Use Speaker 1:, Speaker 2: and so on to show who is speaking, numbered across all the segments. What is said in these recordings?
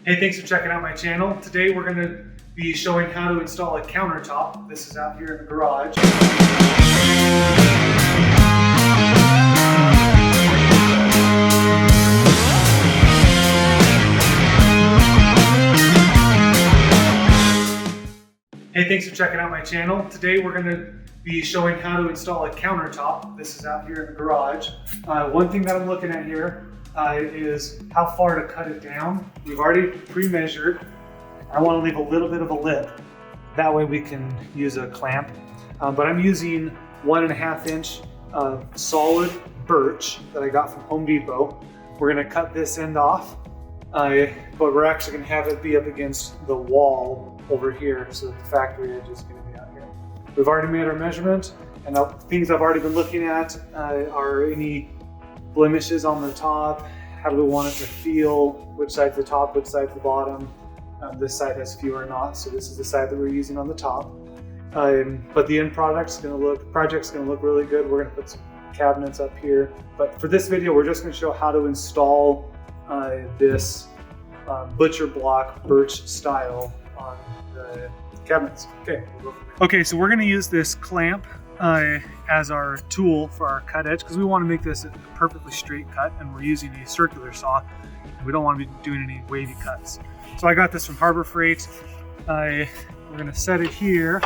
Speaker 1: Hey, thanks for checking out my channel. Today we're going to be showing how to install a countertop. This is out here in the garage. Hey, thanks for checking out my channel. Today we're going to be showing how to install a countertop. This is out here in the garage. One thing that I'm looking at here is how far to cut it down. We've already pre-measured. I want to leave a little bit of a lip. That way we can use a clamp. But I'm using 1.5 inch solid birch that I got from Home Depot. We're going to cut this end off, but we're actually going to have it be up against the wall over here, so that the factory edge is going to be out here. We've already made our measurement, and the things I've already been looking at are any blemishes on the top, how do we want it to feel, which side's the top, which side's the bottom. This side has fewer knots, so this is the side that we're using on the top. But the end project's gonna look really good. We're gonna put some cabinets up here. But for this video, we're just gonna show how to install this butcher block birch style on the cabinets. Okay, we'll go from there. Okay, so we're gonna use this clamp as our tool for our cut edge because we want to make this a perfectly straight cut, and we're using a circular saw. We don't want to be doing any wavy cuts. So I got this from Harbor Freight. We're going to set it here,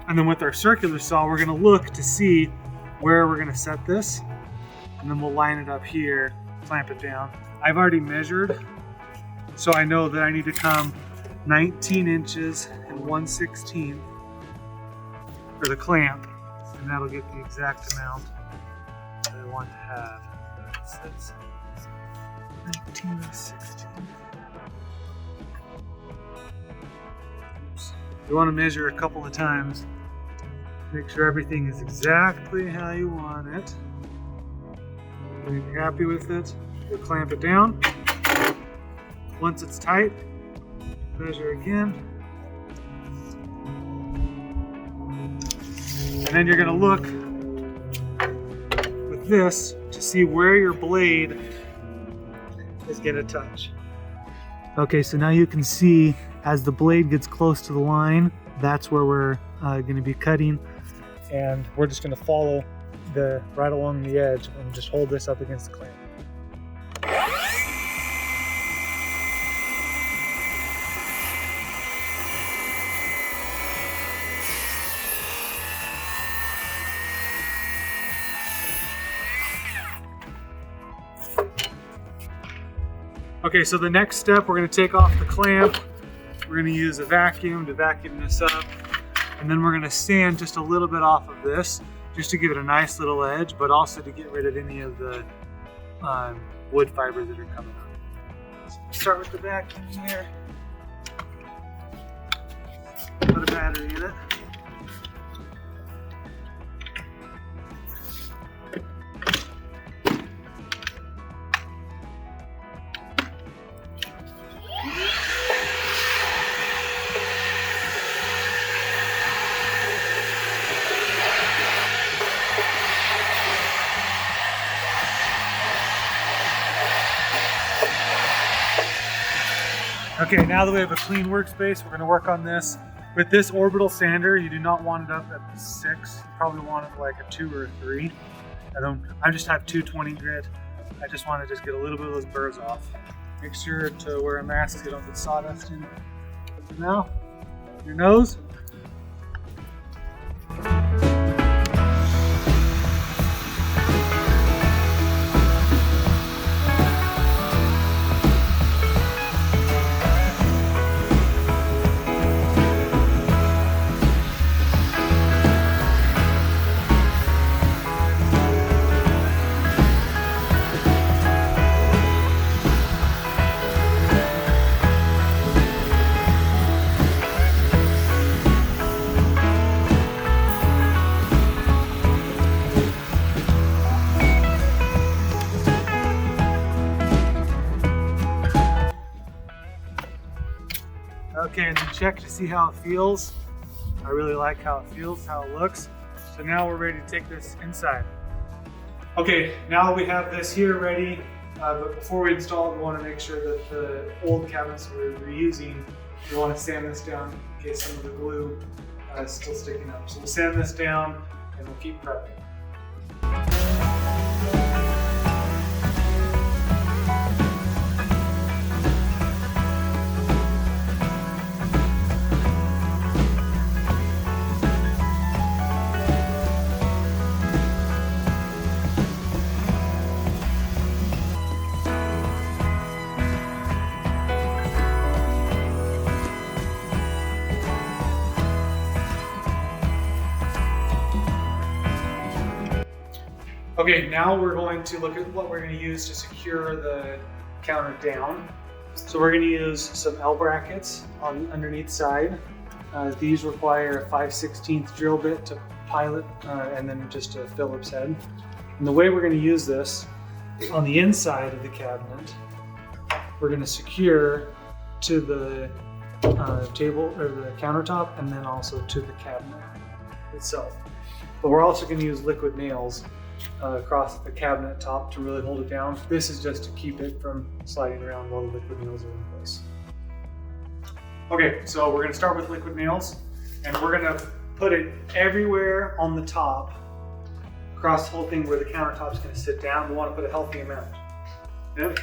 Speaker 1: and then with our circular saw we're going to look to see where we're going to set this, and then we'll line it up here, clamp it down. I've already measured, so I know that I need to come 19 inches and 1/16 for the clamp, and that'll get the exact amount that I want to have. That says 19 and 16. Oops. You want to measure a couple of times. Make sure everything is exactly how you want it. When you're happy with it, you'll clamp it down. Once it's tight, measure again. And then you're going to look with this to see where your blade is going to touch. Okay, so now you can see as the blade gets close to the line, that's where we're going to be cutting. And we're just going to follow right along the edge and just hold this up against the clamp. Okay, so the next step, we're going to take off the clamp. We're going to use a vacuum to vacuum this up. And then we're going to sand just a little bit off of this, just to give it a nice little edge, but also to get rid of any of the wood fibers that are coming out. So start with the vacuum here. Put a battery in it. Okay, now that we have a clean workspace, we're going to work on this. With this orbital sander, you do not want it up at 6. You probably want it like a 2 or a 3. I just have 220 grit. I just want to get a little bit of those burrs off. Make sure to wear a mask so you don't get sawdust in it. Now, your nose. Okay, and then check to see how it feels. I really like how it feels, how it looks. So now we're ready to take this inside. Okay, now we have this here ready. But before we install it, we want to make sure that the old cabinets that we're reusing, we want to sand this down in case some of the glue is still sticking up. So we'll sand this down and we'll keep prepping. Okay, now we're going to look at what we're going to use to secure the counter down. So we're going to use some L brackets on the underneath side. These require a 5/16 drill bit to pilot and then just a Phillips head. And the way we're going to use this, on the inside of the cabinet, we're going to secure to the table or the countertop and then also to the cabinet itself. But we're also going to use liquid nails across the cabinet top to really hold it down. This is just to keep it from sliding around while the liquid nails are in place. Okay, so we're going to start with liquid nails, and we're going to put it everywhere on the top across the whole thing where the countertop is going to sit down. We want to put a healthy amount. Yeah?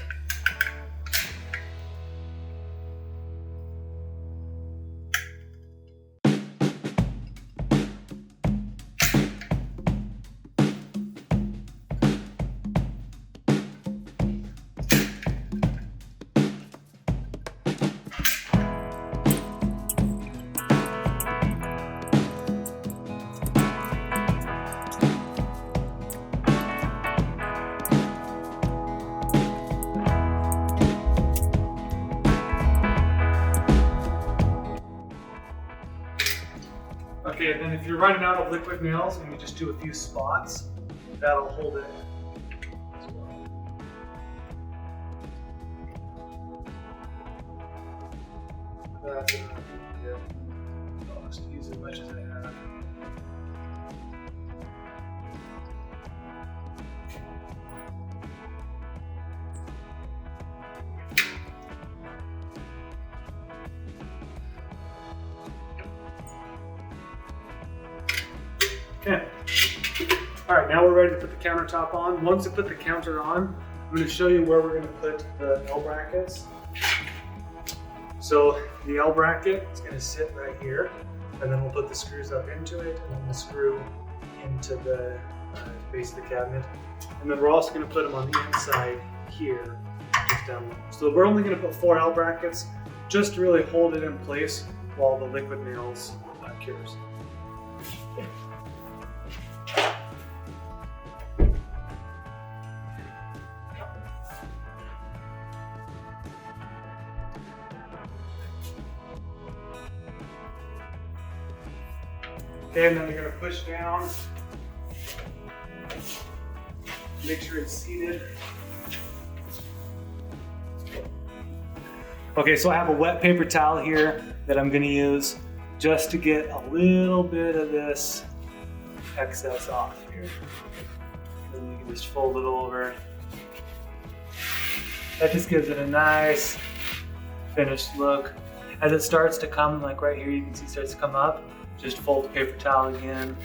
Speaker 1: Okay, and then if you're running out of liquid nails and you just do a few spots, that'll hold it as well. That's enough. Yeah. I'll just use as much as I have. Okay. All right, now we're ready to put the countertop on. Once I put the counter on, I'm going to show you where we're going to put the L brackets. So the L bracket is going to sit right here, and then we'll put the screws up into it, and then we'll screw into the base of the cabinet. And then we're also going to put them on the inside here, just down there. So we're only going to put 4 L brackets just to really hold it in place while the liquid nails cures. Okay, and then you're going to push down, make sure it's seated. Okay, so I have a wet paper towel here that I'm going to use just to get a little bit of this excess off here. Then you can just fold it over. That just gives it a nice finished look. As it starts to come, like right here, you can see it starts to come up. Just fold the paper towel again.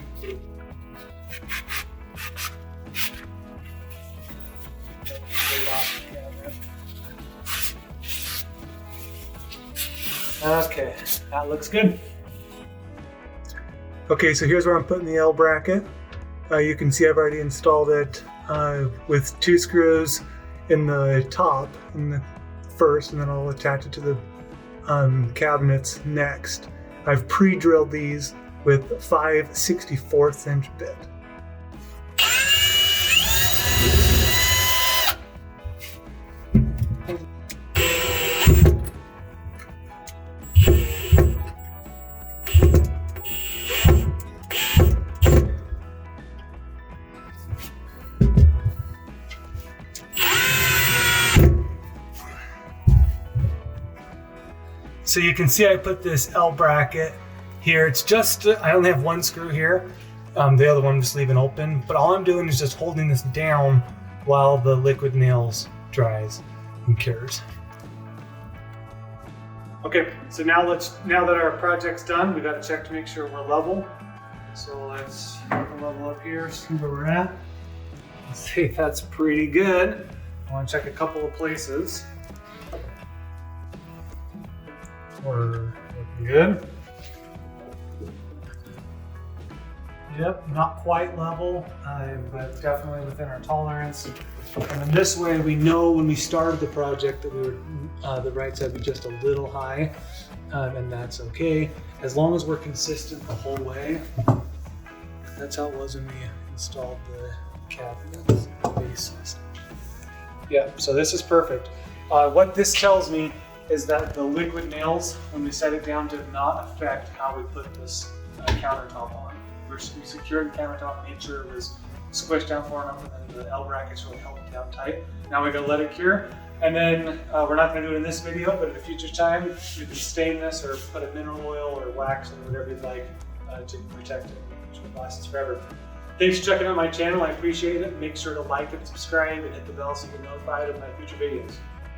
Speaker 1: Okay, that looks good. Okay, so here's where I'm putting the L bracket. You can see I've already installed it with 2 screws in the top, in the first, and then I'll attach it to the cabinets next. I've pre-drilled these with 5/64 inch bit. So you can see I put this L bracket here. It's just, I only have 1 screw here. The other one I'm just leaving open. But all I'm doing is just holding this down while the liquid nails dries and cures. Okay, so now that our project's done, we got to check to make sure we're level. So let's level up here, see where we're at. Let's see if that's pretty good. I want to check a couple of places. We're looking good. Yep, not quite level, but definitely within our tolerance. And then this way we know when we started the project that we were, the right side was just a little high, and that's okay. As long as we're consistent the whole way. That's how it was when we installed the cabinets, the bases. Yeah, so this is perfect. What this tells me is that the liquid nails, when we set it down, did not affect how we put this countertop on. We secured the countertop, made sure it was squished down far enough, and then the L brackets really held it down tight. Now we gotta let it cure, and then we're not gonna do it in this video, but at a future time, you can stain this or put a mineral oil or wax or whatever you'd like to protect it, so it lasts forever. Thanks for checking out my channel. I appreciate it. Make sure to like and subscribe and hit the bell so you get notified of my future videos.